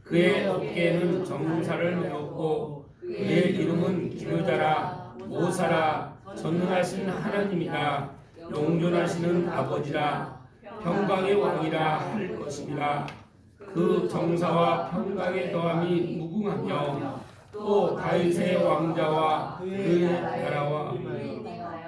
그의 어깨에는 정사를 메었고 그의 이름은 기묘자라 모사라 전능하신 하나님이라 영존하시는 아버지라 평강의 왕이라 할 것입니다. 그 정사와 평강의 더함이 무궁하며 또 다윗의 왕자와 그의 나라와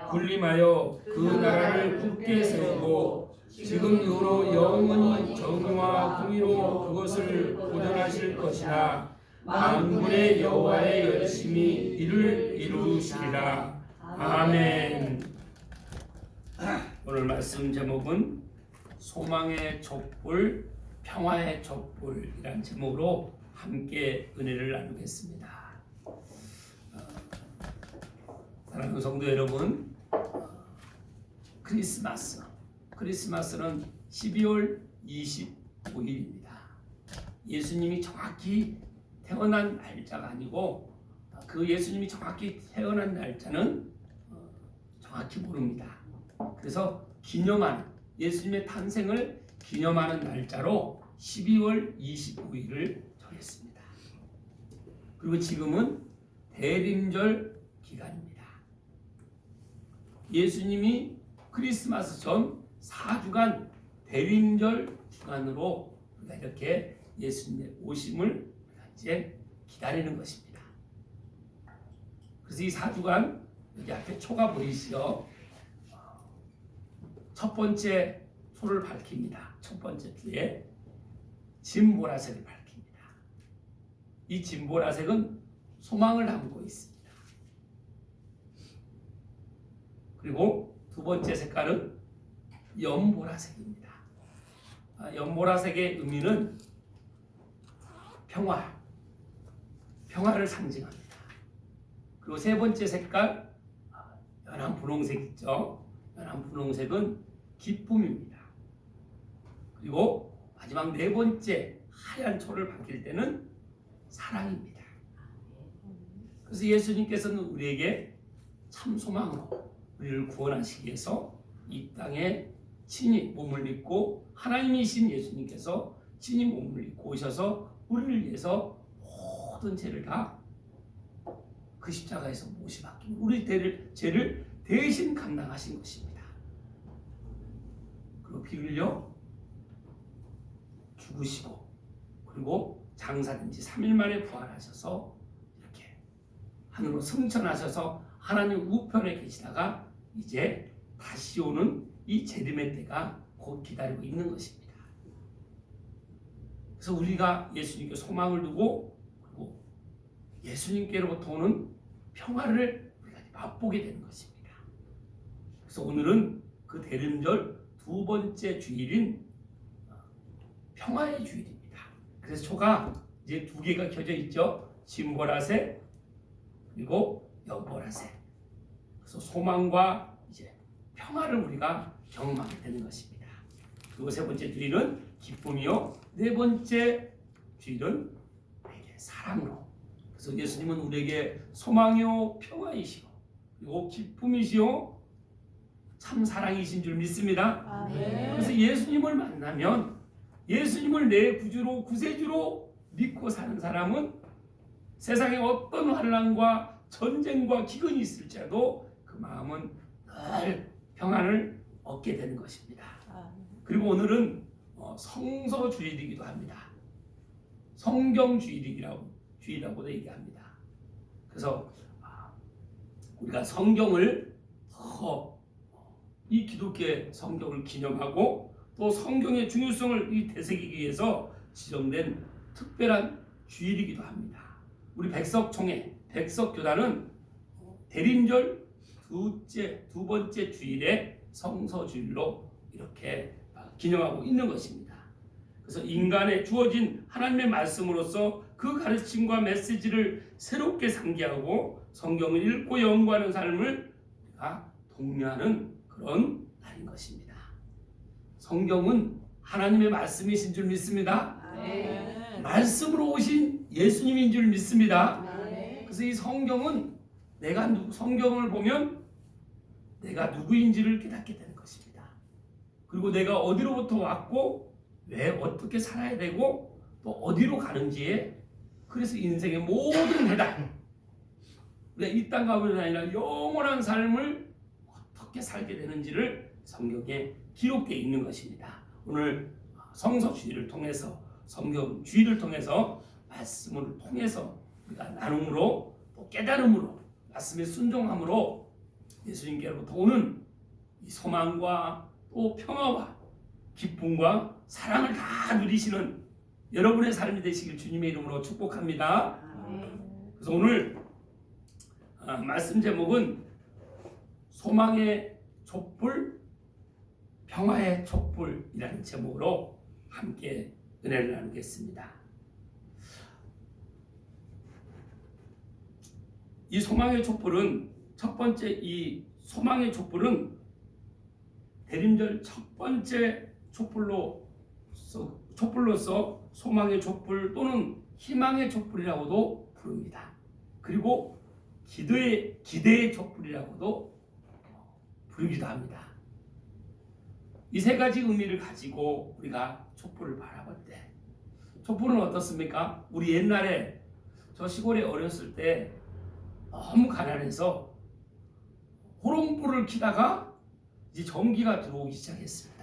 군림하여 그 나라를 굳게 세우고 지금 이후로 영원히 정의와 공의로 그것을 보존하실 것이라. 만군의 여호와의 열심히 이를 이루시리라. 아멘. 오늘 말씀 제목은 소망의 촛불, 평화의 촛불이라는 제목으로 함께 은혜를 나누겠습니다. 사랑하는 성도 여러분, 크리스마스는 12월 25일입니다. 예수님이 정확히 태어난 날짜가 아니고 그 예수님이 정확히 태어난 날짜는 정확히 모릅니다. 그래서 기념하는 예수님의 탄생을 기념하는 날짜로 12월 25일을 정했습니다. 그리고 지금은 대림절 기간입니다. 예수님이 크리스마스 전 4주간 대림절 주간으로 우리가 이렇게 예수님의 오심을 이제 기다리는 것입니다. 그래서 이 4주간 여기 앞에 초가 보이시죠? 첫 번째 소를 밝힙니다. 첫 번째 주에 진보라색을 밝힙니다. 이 진보라색은 소망을 담고 있습니다. 그리고 두 번째 색깔은 연보라색입니다. 연보라색의 의미는 평화를 상징합니다. 그리고 세 번째 색깔 연한 분홍색 있죠? 연한 분홍색은 기쁨입니다. 그리고 마지막 네 번째 하얀 초를 밝힐 때는 사랑입니다. 그래서 예수님께서는 우리에게 참 소망으로 우리를 구원하시기 위해서 이 땅에 친히 몸을 입고 하나님이신 예수님께서 친히 몸을 입고 오셔서 우리를 위해서 모든 죄를 다 그 십자가에서 못이 박힌 우리 죄를 대신 감당하신 것입니다. 그리고 비를요 죽으시고 그리고 장사된 지 3일 만에 부활하셔서 이렇게 하늘로 승천하셔서 하나님 우편에 계시다가 이제 다시 오는 이 재림의 때가 곧 기다리고 있는 것입니다. 그래서 우리가 예수님께 소망을 두고 그리고 예수님께로부터 오는 평화를 우리가 맛보게 되는 것입니다. 그래서 오늘은 그 대림절 두 번째 주일인 평화의 주일입니다. 그래서 초가 이제 두 개가 켜져 있죠. 진보라색 그리고 연보라색. 그래서 소망과 이제 평화를 우리가 경험하게 되는 것입니다. 그리고 세 번째 주일은 기쁨이요. 네 번째 주일은 우리에게 사랑으로. 그래서 예수님은 우리에게 소망이요 평화이시고 그리고 기쁨이시요 참 사랑이신 줄 믿습니다. 그래서 예수님을 만나면 예수님을 내 구주로 구세주로 믿고 사는 사람은 세상에 어떤 환난과 전쟁과 기근이 있을지라도 그 마음은 늘 평안을 얻게 되는 것입니다. 그리고 오늘은 성서주일이기도 합니다. 성경주일이라고도 얘기합니다. 그래서 우리가 성경을 더 이 기독교의 성경을 기념하고 또 성경의 중요성을 되새기기 위해서 지정된 특별한 주일이기도 합니다. 우리 백석교단은 대림절 두 번째 주일에 성서주일로 이렇게 기념하고 있는 것입니다. 그래서 인간에 주어진 하나님의 말씀으로서 그 가르침과 메시지를 새롭게 상기하고 성경을 읽고 연구하는 삶을 우리가 독려하는 그런 날인 것입니다. 성경은 하나님의 말씀이신 줄 믿습니다. 말씀으로 오신 예수님인 줄 믿습니다. 그래서 이 성경은 성경을 보면 내가 누구인지를 깨닫게 되는 것입니다. 그리고 내가 어디로부터 왔고 왜 어떻게 살아야 되고 또 어디로 가는지에 그래서 인생의 모든 해답 이 땅 가운데 아니라 영원한 삶을 어떻게 살게 되는지를 성경에 기록되어 있는 것입니다. 오늘 성서 주의를 통해서 성경 주의를 통해서 말씀을 통해서 우리가 나눔으로 또 깨달음으로 말씀에 순종함으로 예수님께로부터 오는 이 소망과 또 평화와 기쁨과 사랑을 다 누리시는 여러분의 삶이 되시길 주님의 이름으로 축복합니다. 그래서 오늘 말씀 제목은 소망의 촛불, 평화의 촛불이라는 제목으로 함께 은혜를 나누겠습니다. 이 소망의 촛불은 첫 번째 이 소망의 촛불은 대림절 첫 번째 촛불로서 소망의 촛불 또는 희망의 촛불이라고도 부릅니다. 그리고 기대의 촛불이라고도 부르기도 합니다. 이 세 가지 의미를 가지고 우리가 촛불을 바라볼 때 촛불은 어떻습니까? 우리 옛날에 저 시골에 어렸을 때 너무 가난해서 호롱불을 켜다가 이제 전기가 들어오기 시작했습니다.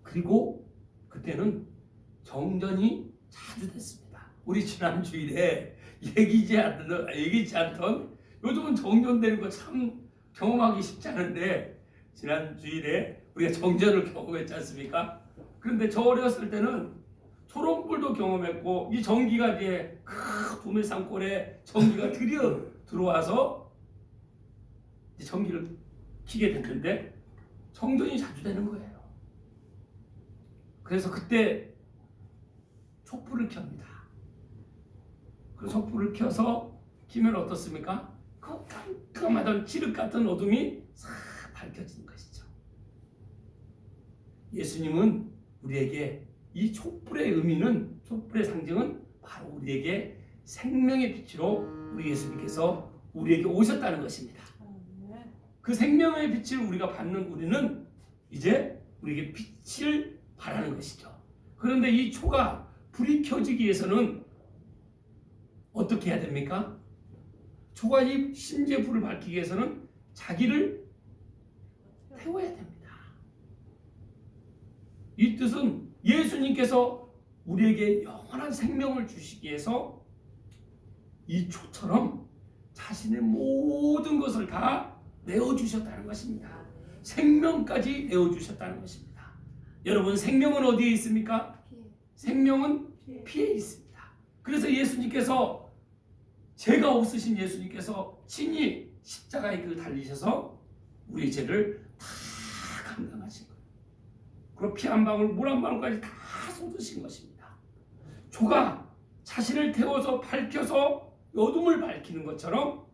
그리고 그때는 정전이 자주 됐습니다. 우리 지난 주일에 얘기지 않던 요즘은 정전되는 거 참 경험하기 쉽지 않은데 지난 주일에 우리가 정전을 경험했지 않습니까? 그런데 저 어렸을 때는 초롱불도 경험했고 이 전기가 이제 도매 산골에 전기가 드디어 들어와서 이제 전기를 켜게 됐는데 정전이 자주 되는 거예요. 그래서 그때 촛불을 켭니다. 그 촛불을 켜서 키면 어떻습니까? 그 깜깜하던 칠흑 같은 어둠이 싹 밝혀지는 것이죠. 예수님은 우리에게 이 촛불의 의미는 촛불의 상징은 바로 우리에게 생명의 빛으로 우리 예수님께서 우리에게 오셨다는 것입니다. 그 생명의 빛을 우리가 받는 우리는 이제 우리에게 빛을 바라는 것이죠. 그런데 이 초가 불이 켜지기 위해서는 어떻게 해야 됩니까? 초가 이 심지의 불을 밝히기 위해서는 자기를 태워야 됩니다. 이 뜻은 예수님께서 우리에게 영원한 생명을 주시기 위해서 이 초처럼 자신의 모든 것을 다 내어주셨다는 것입니다. 생명까지 내어주셨다는 것입니다. 여러분, 생명은 어디에 있습니까? 생명은 피에 있습니다. 그래서 예수님께서 죄가 없으신 예수님께서 친히 십자가에 달리셔서 우리의 죄를 다 감당하신 거예요. 그리고 피 한 방울, 물 한 방울까지 다 쏟으신 것입니다. 조가 자신을 태워서 밝혀서 어둠을 밝히는 것처럼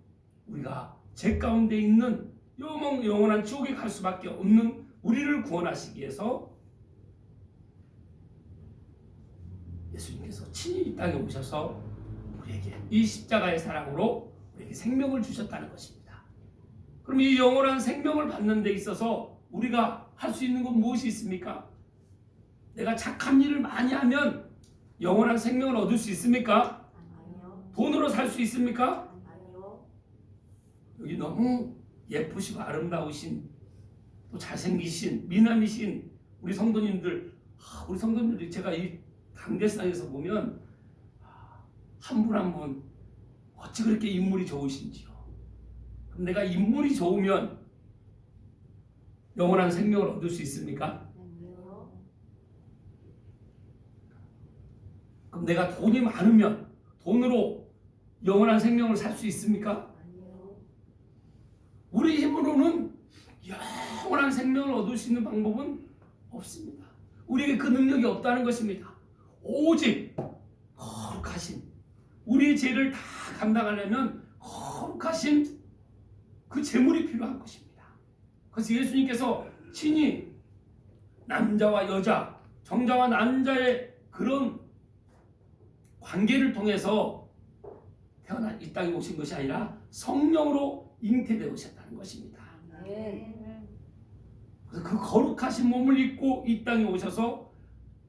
우리가 죄 가운데 있는 영원한 지옥에 갈 수밖에 없는 우리를 구원하시기 위해서 예수님께서 친히 이 땅에 오셔서 우리에게 이 십자가의 사랑으로 우리에게 생명을 주셨다는 것입니다. 그럼 이 영원한 생명을 받는 데 있어서 우리가 할 수 있는 건 무엇이 있습니까? 내가 착한 일을 많이 하면 영원한 생명을 얻을 수 있습니까? 아니요. 돈으로 살 수 있습니까? 아니요. 여기 너무 예쁘시고 아름다우신 또 잘생기신 미남이신 우리 성도님들이 제가 이 강대상에서 보면 한 분 한 분 어찌 그렇게 인물이 좋으신지요. 그럼 내가 인물이 좋으면 영원한 생명을 얻을 수 있습니까? 아니요. 그럼 내가 돈이 많으면 돈으로 영원한 생명을 살 수 있습니까? 아니요. 우리 힘으로는 영원한 생명을 얻을 수 있는 방법은 없습니다. 우리에게 그 능력이 없다는 것입니다. 오직 거룩하신 우리의 죄를 다 감당하려면 거룩하신 그 제물이 필요한 것입니다. 그래서 예수님께서 친히 남자와 여자, 정자와 남자의 그런 관계를 통해서 태어난 이 땅에 오신 것이 아니라 성령으로 잉태되어 오셨다는 것입니다. 네. 그래서 그 거룩하신 몸을 입고 이 땅에 오셔서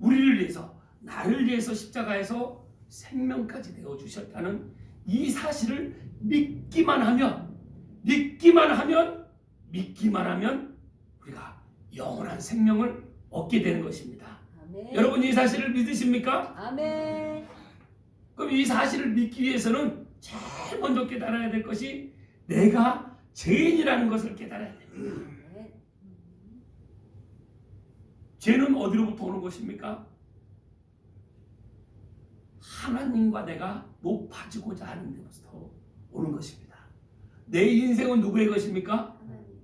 우리를 위해서, 나를 위해서 십자가에서 생명까지 내어주셨다는 이 사실을 믿기만 하면 우리가 영원한 생명을 얻게 되는 것입니다. 아멘. 여러분 이 사실을 믿으십니까? 아멘. 그럼 이 사실을 믿기 위해서는 제일 먼저 깨달아야 될 것이 내가 죄인이라는 것을 깨달아야 됩니다. 아멘. 죄는 어디로부터 오는 것입니까? 하나님과 내가 높아지고자 하는 데로부터 오는 것입니다. 내 인생은 누구의 것입니까? 하나님.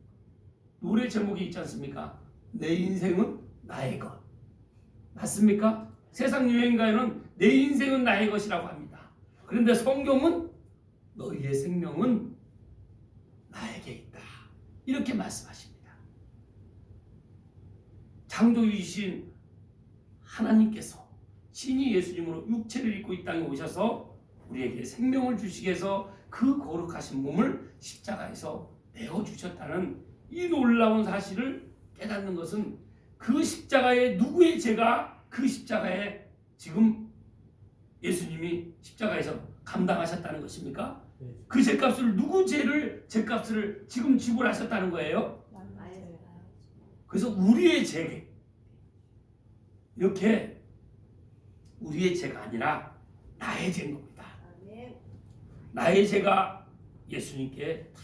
노래 제목이 있지 않습니까? 내 인생은 나의 것. 맞습니까? 세상 유행가에는 내 인생은 나의 것이라고 합니다. 그런데 성경은 너희의 생명은 나에게 있다. 이렇게 말씀하십니다. 창조주이신 하나님께서 신이 예수님으로 육체를 입고 이 땅에 오셔서 우리에게 생명을 주시기 위해서 그 거룩하신 몸을 십자가에서 내어주셨다는 이 놀라운 사실을 깨닫는 것은 그 십자가에 누구의 죄가 그 십자가에 지금 예수님이 십자가에서 감당하셨다는 것입니까? 그 죄값을 누구 죄값을 지금 지불하셨다는 거예요. 그래서 우리의 죄, 이렇게 우리의 죄가 아니라 나의 죄인 겁니다. 나의 죄가 예수님께 다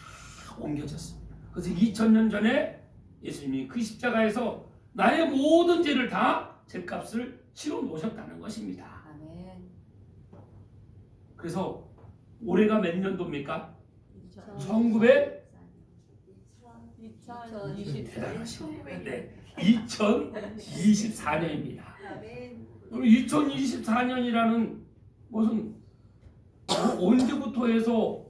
옮겨졌습니다. 그래서 2000년 전에 예수님이 그 십자가에서 나의 모든 죄를 다 죄값을 치러 놓으셨다는 것입니다. 아멘. 그래서 올해가 몇 년도입니까? 2020. 대단하십니다. 네, 2024년입니다. 그럼 2024년이라는 것은 언제부터 해서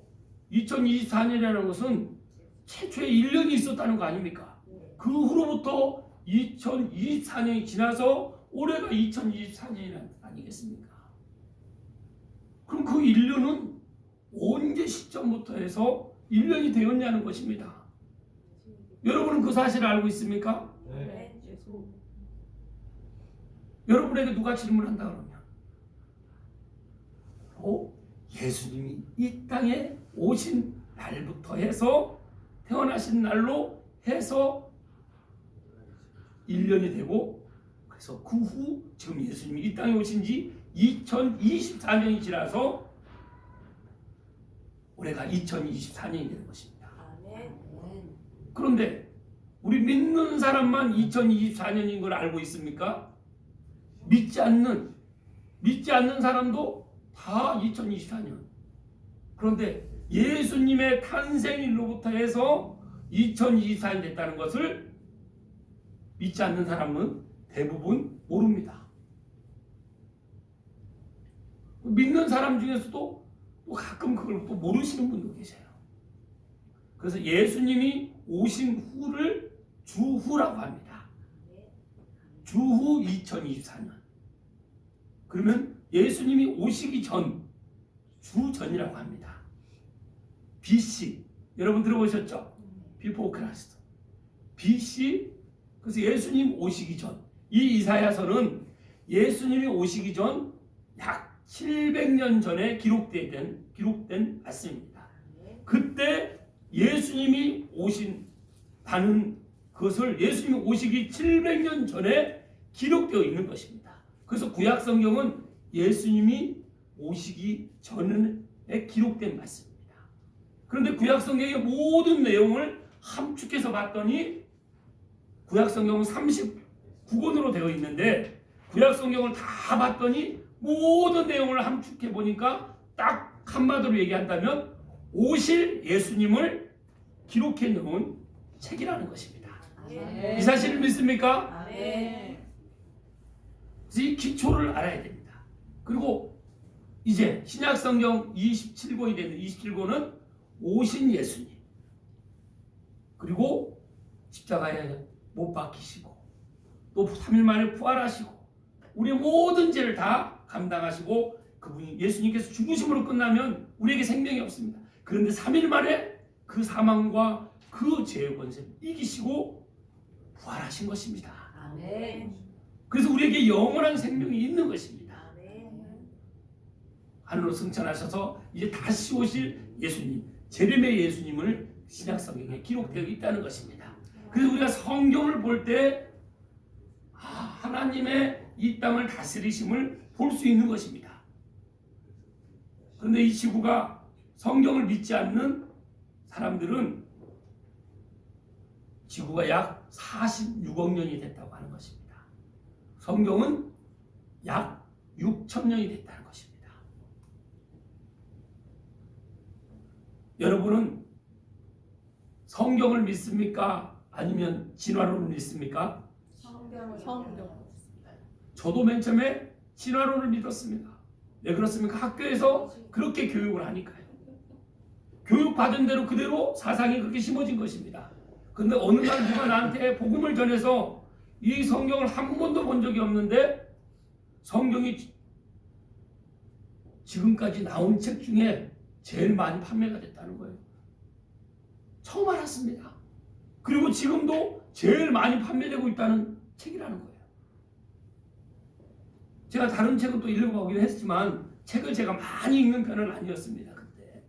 2024년이라는 것은 최초의 1년이 있었다는 거 아닙니까? 그 후로부터 2024년이 지나서 올해가 2024년이 아니겠습니까? 그럼 그 1년은 언제 시점부터 해서 1년이 되었냐는 것입니다. 여러분은 그 사실을 알고 있습니까? 네. 여러분에게 누가 질문한다 그러면 예수님이 이 땅에 오신 날부터 해서 태어나신 날로 해서 1년이 되고, 그래서 그 후 지금 예수님이 이 땅에 오신 지 2024년이 지나서 올해가 2024년이 되는 것입니다. 그런데 우리 믿는 사람만 2024년인 걸 알고 있습니까? 믿지 않는 사람도 다 2024년. 그런데 예수님의 탄생일로부터 해서 2024년 됐다는 것을 믿지 않는 사람은 대부분 모릅니다. 믿는 사람 중에서도 또 가끔 그걸 또 모르시는 분도 계세요. 그래서 예수님이 오신 후를 주후라고 합니다. 주후 2024년. 그러면 예수님이 오시기 전, 주전이라고 합니다. BC. 여러분 들어보셨죠? Before Christ. BC. 그래서 예수님 오시기 전. 이 이사야서는 예수님이 오시기 전 약 700년 전에 기록된 말씀입니다. 그때 예수님이 오신다는 것을 예수님이 오시기 700년 전에 기록되어 있는 것입니다. 그래서 구약 성경은 예수님이 오시기 전에 기록된 말씀입니다. 그런데 구약 성경의 모든 내용을 함축해서 봤더니 구약 성경은 39권으로 되어 있는데 구약 성경을 다 봤더니 모든 내용을 함축해 보니까 딱 한마디로 얘기한다면 오실 예수님을 기록해 놓은 책이라는 것입니다. 아멘. 이 사실을 믿습니까? 아멘. 이 기초를 알아야 됩니다. 그리고 이제 신약 성경 27권이 되는 27권은 오신 예수님, 그리고 십자가에 못 박히시고 또 3일 만에 부활하시고 우리의 모든 죄를 다 감당하시고 그분이 예수님께서 죽으심으로 끝나면 우리에게 생명이 없습니다. 그런데 3일 만에 그 사망과 그 죄의 권세를 이기시고 부활하신 것입니다. 아멘. 그래서 우리에게 영원한 생명이 있는 것입니다. 아멘. 하늘로 승천하셔서 이제 다시 오실 예수님, 재림의 예수님을 신약 성경에 기록되어 있다는 것입니다. 그래서 우리가 성경을 볼 때 하나님의 이 땅을 다스리심을 볼 수 있는 것입니다. 그런데 이 지구가 성경을 믿지 않는 사람들은 지구가 약 46억 년이 됐다고 하는 것입니다. 성경은 약 6천 년이 됐다는 것입니다. 여러분은 성경을 믿습니까? 아니면 진화론을 믿습니까? 성경. 저도 맨 처음에 진화론을 믿었습니다. 왜 그렇습니까? 학교에서 그렇게 교육을 하니까요. 교육받은 대로 그대로 사상이 그렇게 심어진 것입니다. 근데 어느 날 누가 나한테 복음을 전해서 이 성경을 한 번도 본 적이 없는데 성경이 지금까지 나온 책 중에 제일 많이 판매가 됐다는 거예요. 처음 알았습니다. 그리고 지금도 제일 많이 판매되고 있다는 책이라는 거예요. 제가 다른 책은 또 읽어보긴 했지만 책을 제가 많이 읽는 편은 아니었습니다. 그때.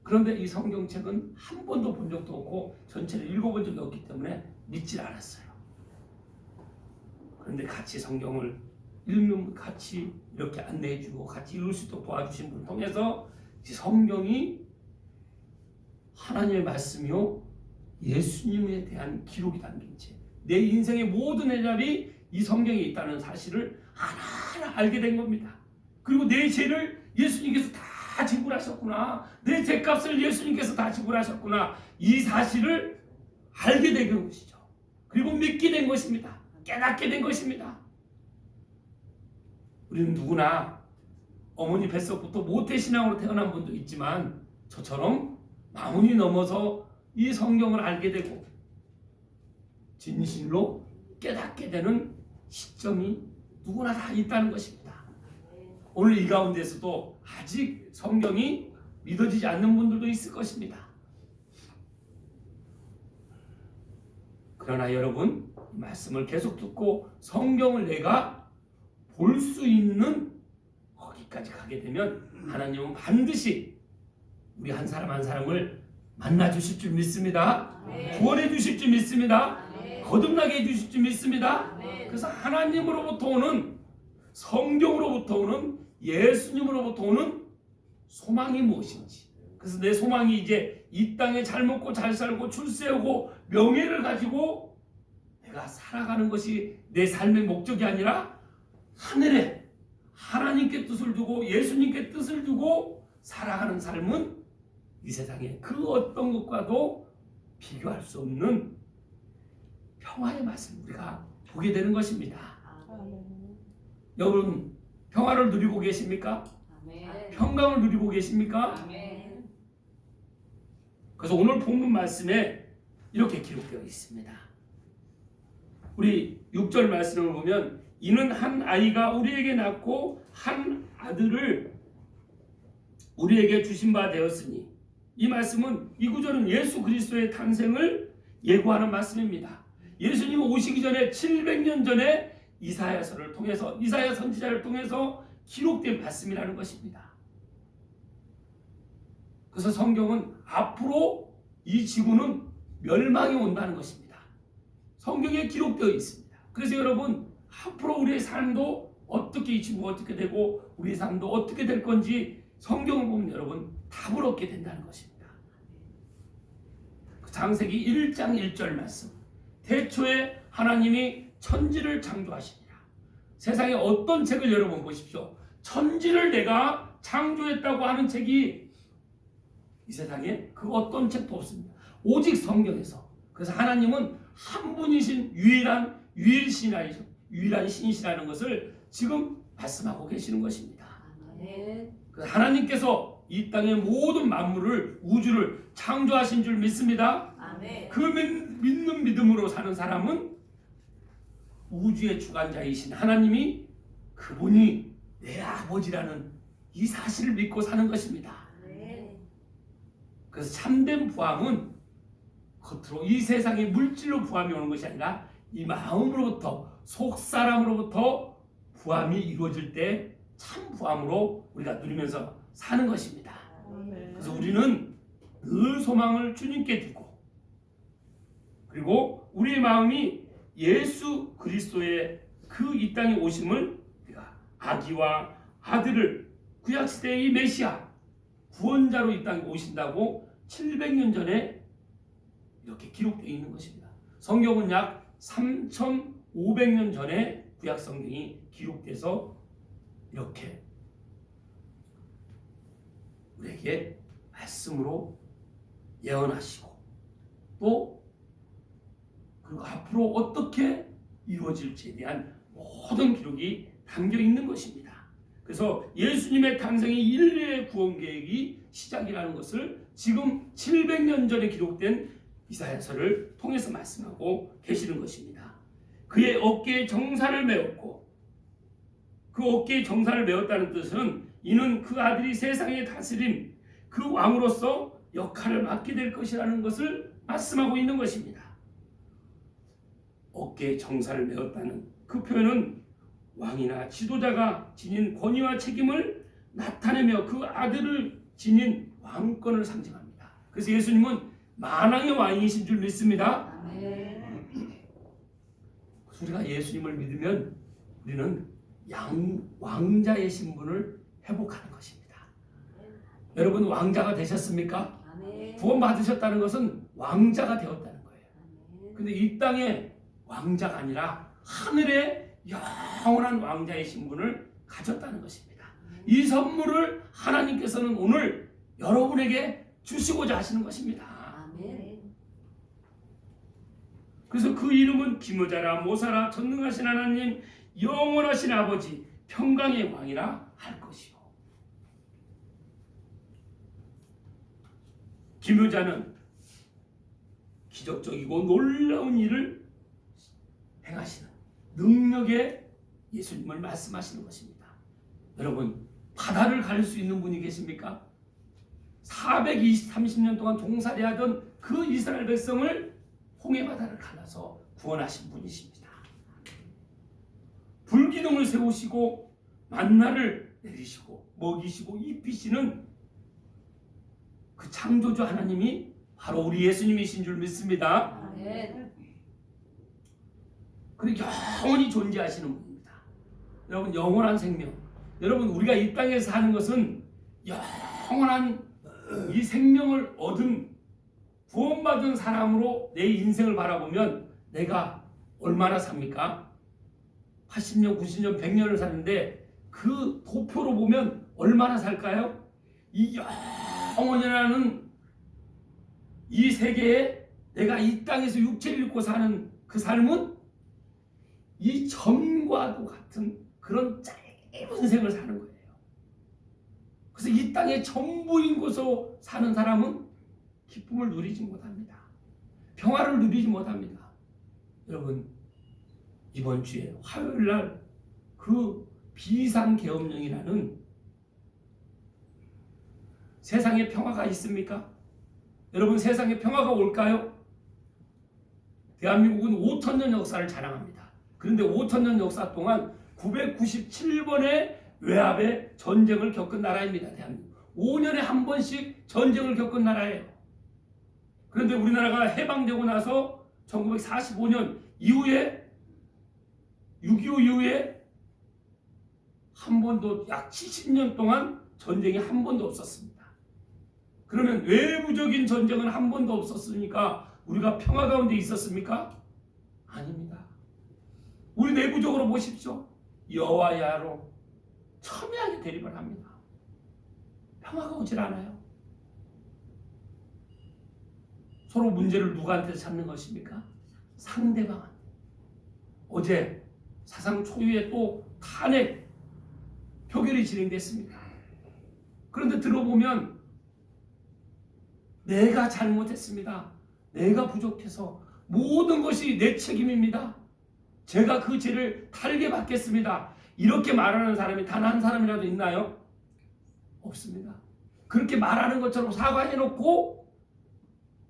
그런데 이 성경책은 한 번도 본 적도 없고 전체를 읽어본 적이 없기 때문에 믿질 않았어요. 그런데 같이 성경을 읽는 같이 이렇게 안내해주고 같이 읽을 수 있도록 도와주신 분을 통해서 성경이 하나님의 말씀이요 예수님에 대한 기록이 담긴 책, 내 인생의 모든 해답이 이 성경에 있다는 사실을 하나하나 알게 된 겁니다. 그리고 내 죄를 예수님께서 다 지불하셨구나, 내 죄값을 예수님께서 다 지불하셨구나, 이 사실을 알게 된 것이죠. 그리고 믿게 된 것입니다. 깨닫게 된 것입니다. 우리는 누구나 어머니 뱃속부터 모태신앙으로 태어난 분도 있지만 저처럼 마흔이 넘어서 이 성경을 알게 되고 진실로 깨닫게 되는 시점이 누구나 다 있다는 것입니다. 오늘 이 가운데서도 아직 성경이 믿어지지 않는 분들도 있을 것입니다. 그러나 여러분, 말씀을 계속 듣고 성경을 내가 볼 수 있는 거기까지 가게 되면 하나님은 반드시 우리 한 사람 한 사람을 만나 주실 줄 믿습니다. 구원해 주실 줄 믿습니다. 거듭나게 해 주실 줄 믿습니다. 그래서 하나님으로부터 오는, 성경으로부터 오는, 예수님으로부터 오는 소망이 무엇인지, 그래서 내 소망이 이제 이 땅에 잘 먹고 잘 살고 출세하고 명예를 가지고 내가 살아가는 것이 내 삶의 목적이 아니라 하늘에 하나님께 뜻을 두고 예수님께 뜻을 두고 살아가는 삶은 이 세상에 그 어떤 것과도 비교할 수 없는 평화의 말씀 우리가 보게 되는 것입니다. 여러분, 평화를 누리고 계십니까? 평강을 누리고 계십니까? 그래서 오늘 본문 말씀에 이렇게 기록되어 있습니다. 우리 6절 말씀을 보면 이는 한 아이가 우리에게 낳고 한 아들을 우리에게 주신 바 되었으니, 이 말씀은, 이 구절은 예수 그리스도의 탄생을 예고하는 말씀입니다. 예수님이 오시기 전에 700년 전에 이사야서를 통해서, 이사야 선지자를 통해서 기록된 말씀이라는 것입니다. 그래서 성경은 앞으로 이 지구는 멸망이 온다는 것입니다. 성경에 기록되어 있습니다. 그래서 여러분, 앞으로 우리의 삶도 어떻게, 이 지구가 어떻게 되고 우리의 삶도 어떻게 될 건지 성경을 보면 여러분 답을 얻게 된다는 것입니다. 창세기 1장 1절 말씀, 태초에 하나님이 천지를 창조하시니라. 세상에 어떤 책을 여러분 보십시오. 천지를 내가 창조했다고 하는 책이 이 세상에 그 어떤 책도 없습니다. 오직 성경에서. 그래서 하나님은 한 분이신 유일한 신이시라는 것을 지금 말씀하고 계시는 것입니다. 하나님께서 이 땅의 모든 만물을, 우주를 창조하신 줄 믿습니다. 그 믿는 믿음으로 사는 사람은 우주의 주관자이신 하나님이, 그분이 내 아버지라는 이 사실을 믿고 사는 것입니다. 그래서 참된 부함은 겉으로 이 세상의 물질로 부함이 오는 것이 아니라 이 마음으로부터 속 사람으로부터 부함이 이루어질 때 참 부함으로 우리가 누리면서 사는 것입니다. 그래서 우리는 늘 소망을 주님께 두고, 그리고 우리의 마음이 예수 그리스도의 그 이 땅에 오심을 우리가 아기와 아들을 구약시대의 이 메시아 구원자로 이 땅에 오신다고 700년 전에 이렇게 기록되어 있는 것입니다. 성경은 약 3,500년 전에 구약 성경이 기록돼서 이렇게 우리에게 말씀으로 예언하시고, 또 그리고 앞으로 어떻게 이루어질지에 대한 모든 기록이 담겨 있는 것입니다. 그래서 예수님의 탄생이 인류의 구원 계획이 시작이라는 것을 지금 700년 전에 기록된 이사야서를 통해서 말씀하고 계시는 것입니다. 그의 어깨에 정사를 메었고, 그 어깨에 정사를 메었다는 뜻은 이는 그 아들이 세상의 다스림, 그 왕으로서 역할을 맡게 될 것이라는 것을 말씀하고 있는 것입니다. 어깨에 정사를 메었다는 그 표현은 왕이나 지도자가 지닌 권위와 책임을 나타내며 그 아들을 지닌 왕권을 상징합니다. 그래서 예수님은 만왕의 왕이신 줄 믿습니다. 우리가 예수님을 믿으면 우리는 왕자의 신분을 회복하는 것입니다. 여러분, 왕자가 되셨습니까? 구원 받으셨다는 것은 왕자가 되었다는 거예요. 근데 이 땅의 왕자가 아니라 하늘의 영원한 왕자의 신분을 가졌다는 것입니다. 이 선물을 하나님께서는 오늘 여러분에게 주시고자 하시는 것입니다. 그래서 그 이름은 기묘자라 모사라 전능하신 하나님, 영원하신 아버지, 평강의 왕이라 할 것이요. 기묘자는 기적적이고 놀라운 일을 행하시는 능력의 예수님을 말씀하시는 것입니다. 여러분, 바다를 가릴 수 있는 분이 계십니까? 430년 동안 종살이하던 그 이스라엘 백성을 홍해 바다를 갈라서 구원하신 분이십니다. 불기둥을 세우시고 만나를 내리시고 먹이시고 입히시는 그 창조주 하나님이 바로 우리 예수님이신 줄 믿습니다. 그리고 영원히 존재하시는 분입니다. 여러분, 영원한 생명. 여러분, 우리가 이 땅에 사는 것은 영원한 이 생명을 얻은 구원받은 사람으로 내 인생을 바라보면 내가 얼마나 삽니까? 80년, 90년, 100년을 사는데 그 도표로 보면 얼마나 살까요? 이 영원이라는 이 세계에 내가 이 땅에서 육체를 입고 사는 그 삶은 이 점과도 같은 그런 짧은 생을 사는 거예요. 그래서 이 땅의 전부인 곳으로 사는 사람은 기쁨을 누리지 못합니다. 평화를 누리지 못합니다. 여러분, 이번 주에 화요일 날 그 비상계엄령이라는 세상에 평화가 있습니까? 여러분, 세상에 평화가 올까요? 대한민국은 5,000년 역사를 자랑합니다. 그런데 5,000년 역사 동안 997번의 외압의 전쟁을 겪은 나라입니다. 대한민국 5년에 한 번씩 전쟁을 겪은 나라예요. 그런데 우리나라가 해방되고 나서 1945년 이후에 6.25 이후에 한 번도, 약 70년 동안 전쟁이 한 번도 없었습니다. 그러면 외부적인 전쟁은 한 번도 없었으니까 우리가 평화 가운데 있었습니까? 아닙니다. 우리 내부적으로 보십시오. 여와 야로 첨예하게 대립을 합니다. 평화가 오질 않아요. 서로 문제를 누구한테 찾는 것입니까? 상대방한테. 어제 사상 초유의 또 탄핵 표결이 진행됐습니다. 그런데 들어보면 내가 잘못했습니다. 내가 부족해서 모든 것이 내 책임입니다. 제가 그 죄를 달게 받겠습니다. 이렇게 말하는 사람이 단 한 사람이라도 있나요? 없습니다. 그렇게 말하는 것처럼 사과해놓고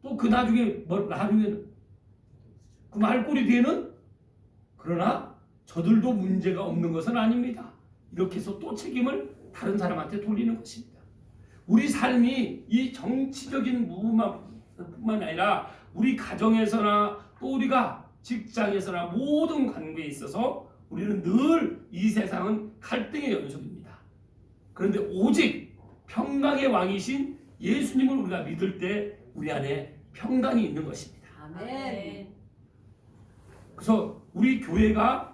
또 나중에 그 말꼬리 뒤에는 그러나 저들도 문제가 없는 것은 아닙니다. 이렇게 해서 또 책임을 다른 사람한테 돌리는 것입니다. 우리 삶이 이 정치적인 무브만뿐만 아니라 우리 가정에서나 또 우리가 직장에서나 모든 관계에 있어서 우리는 늘 이 세상은 갈등의 연속입니다. 그런데 오직 평강의 왕이신 예수님을 우리가 믿을 때 우리 안에 평강이 있는 것입니다. 아멘. 그래서 우리 교회가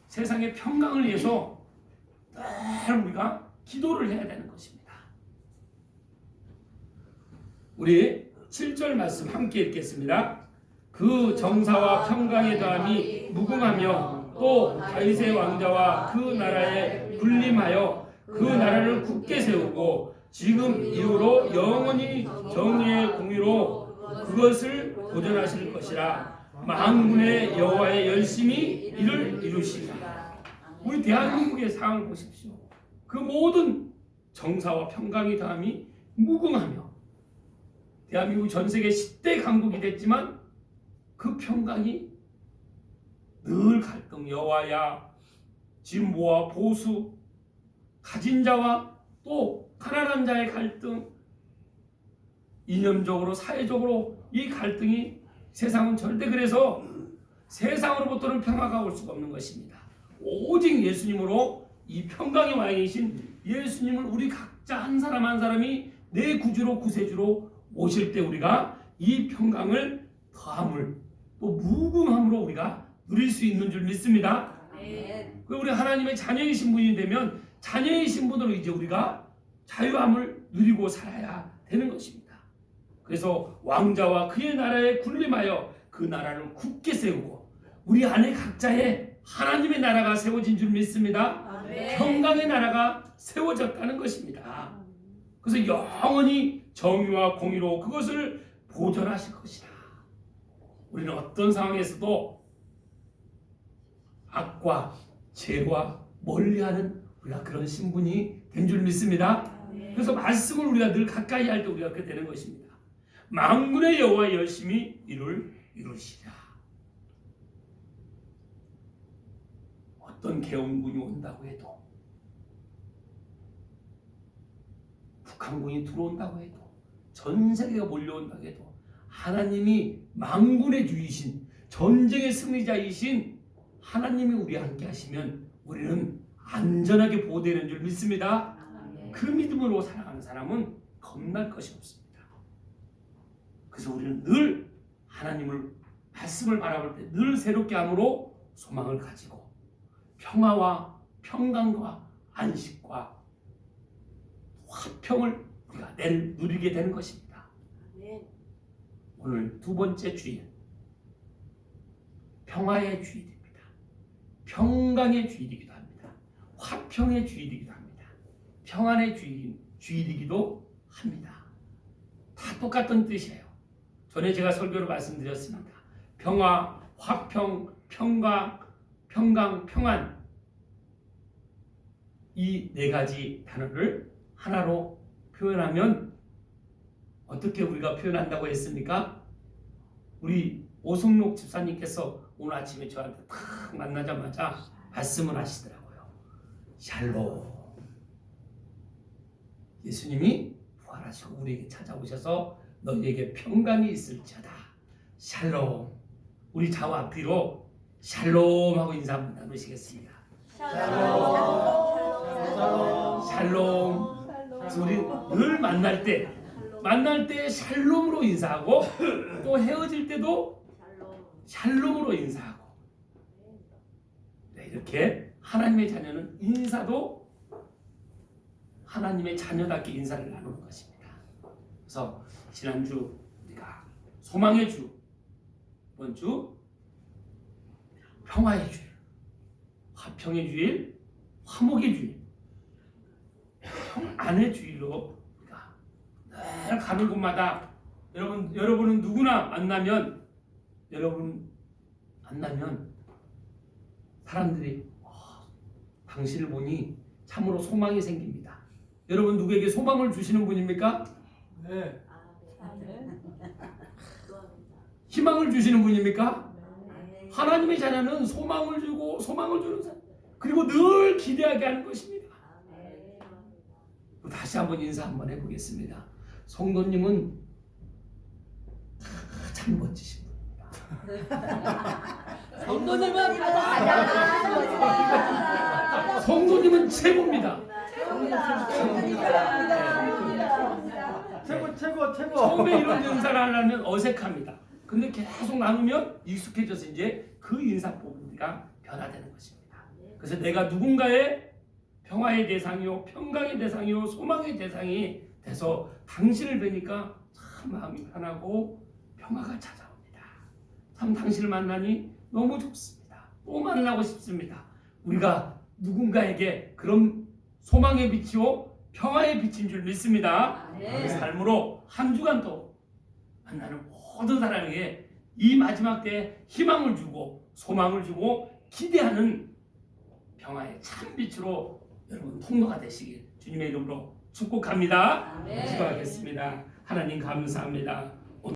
세상의 평강을 위해서 늘 우리가 기도를 해야 되는 것입니다. 우리 7절 말씀 함께 읽겠습니다. 그 정사와 평강의 더함이 무궁하며 또 다윗의 왕자와 그 나라에 군림하여 그 나라를 굳게 세우고 지금 이후로 영원히 정의의 공의로 그것을 보존하실 것이라. 만군의 여호와의 열심히 이를 이루시리라. 우리 대한민국의 상황을 보십시오. 그 모든 정사와 평강의 더함이 무궁하며 대한민국 전 세계 10대 강국이 됐지만 그 평강이 늘 갈등, 여와야, 진보와 보수, 가진 자와 또 가난한 자의 갈등, 이념적으로 사회적으로 이 갈등이 세상은 절대 그래서 세상으로부터는 평화가 올 수가 없는 것입니다. 오직 예수님으로 이 평강의 왕이신 예수님을 우리 각자 한 사람 한 사람이 내 구주로 구세주로 모실 때 우리가 이 평강을 더함을 또 무궁함으로 우리가 누릴 수 있는 줄 믿습니다. 우리 하나님의 자녀이신 분이 되면 자녀이신 분으로 이제 우리가 자유함을 누리고 살아야 되는 것입니다. 그래서 왕자와 그의 나라에 군림하여 그 나라를 굳게 세우고 우리 안에 각자의 하나님의 나라가 세워진 줄 믿습니다. 평강의 나라가 세워졌다는 것입니다. 그래서 영원히 정의와 공의로 그것을 보존하실 것이다. 우리는 어떤 상황에서도 악과 죄와 멀리하는 우리가 그런 신분이 된 줄 믿습니다. 그래서 말씀을 우리가 늘 가까이 할 때 우리가 그렇게 되는 것입니다. 만군의 여호와 열심히 이루시라. 어떤 계엄군이 온다고 해도 북한군이 들어온다고 해도 전 세계가 몰려온다고 해도 하나님이 만군의 주이신 전쟁의 승리자이신 하나님이 우리와 함께 하시면 우리는 안전하게 보호되는 줄 믿습니다. 그 믿음으로 살아가는 사람은 겁날 것이 없습니다. 그래서 우리는 늘 하나님을 말씀을 바라볼 때 늘 새롭게 함으로 소망을 가지고 평화와 평강과 안식과 화평을 우리가 누리게 되는 것입니다. 오늘 두 번째 주일, 평화의 주일입니다. 평강의 주일이기도 합니다. 화평의 주일이기도 합니다. 평안의 주일이기도 합니다. 다 똑같은 뜻이에요. 전에 제가 설교로 말씀드렸습니다. 평화, 화평, 평강, 평안, 이 네 가지 단어를 하나로 표현하면 어떻게 우리가 표현한다고 했습니까? 우리 오성록 집사님께서 오늘 아침에 저한테 탁 만나자마자 말씀을 하시더라고요. 샬롬. 예수님이 부활하시고 우리에게 찾아오셔서 너희에게 평강이 있을지어다. 샬롬. 우리 좌와 앞뒤로 샬롬 하고 인사 한번 나누시겠습니다. 샬롬. 그래서 우리 늘 만날 때 샬롬으로 인사하고 또 헤어질 때도 샬롬으로 인사하고, 네, 이렇게 하나님의 자녀는 인사도 하나님의 자녀답게 인사를 나누는 것입니다. 그래서 지난주 우리가 소망의 주, 이번 주 평화의 주일, 화평의 주일, 화목의 주일, 평안의 주일로 우리가 늘 가는 곳마다 여러분은 누구나 만나면 사람들이 당신을 보니 참으로 소망이 생깁니다. 여러분 누구에게 소망을 주시는 분입니까? 네. 희망을 주시는 분입니까? 하나님의 자녀는 소망을 주고 소망을 주는 사람, 그리고 늘 기대하게 하는 것입니다. 다시 한번 인사 한번 해보겠습니다. 성도님은 참 멋지신 분입니다. 성도님은 성도님은 최고입니다. 최고. 처음에 이런 인사를 하려면 어색합니다. 근데 계속 나누면 익숙해져서 이제 그 인사 부분가 변화되는 것입니다. 그래서 내가 누군가의 평화의 대상이요, 평강의 대상이요, 소망의 대상이 돼서 당신을 뵈니까 참 마음이 편하고 평화가 찾아옵니다. 참 당신을 만나니 너무 좋습니다. 또 만나고 싶습니다. 우리가 누군가에게 그런 소망의 빛이요, 평화의 빛인 줄 믿습니다. 그 삶으로 한 주간 또 만나는 모든 사람에게 이 마지막 때에 희망을 주고 소망을 주고 기대하는 평화의 참 빛으로 여러분 통로가 되시길 주님의 이름으로 축복합니다. 기도하겠습니다. 하나님 감사합니다.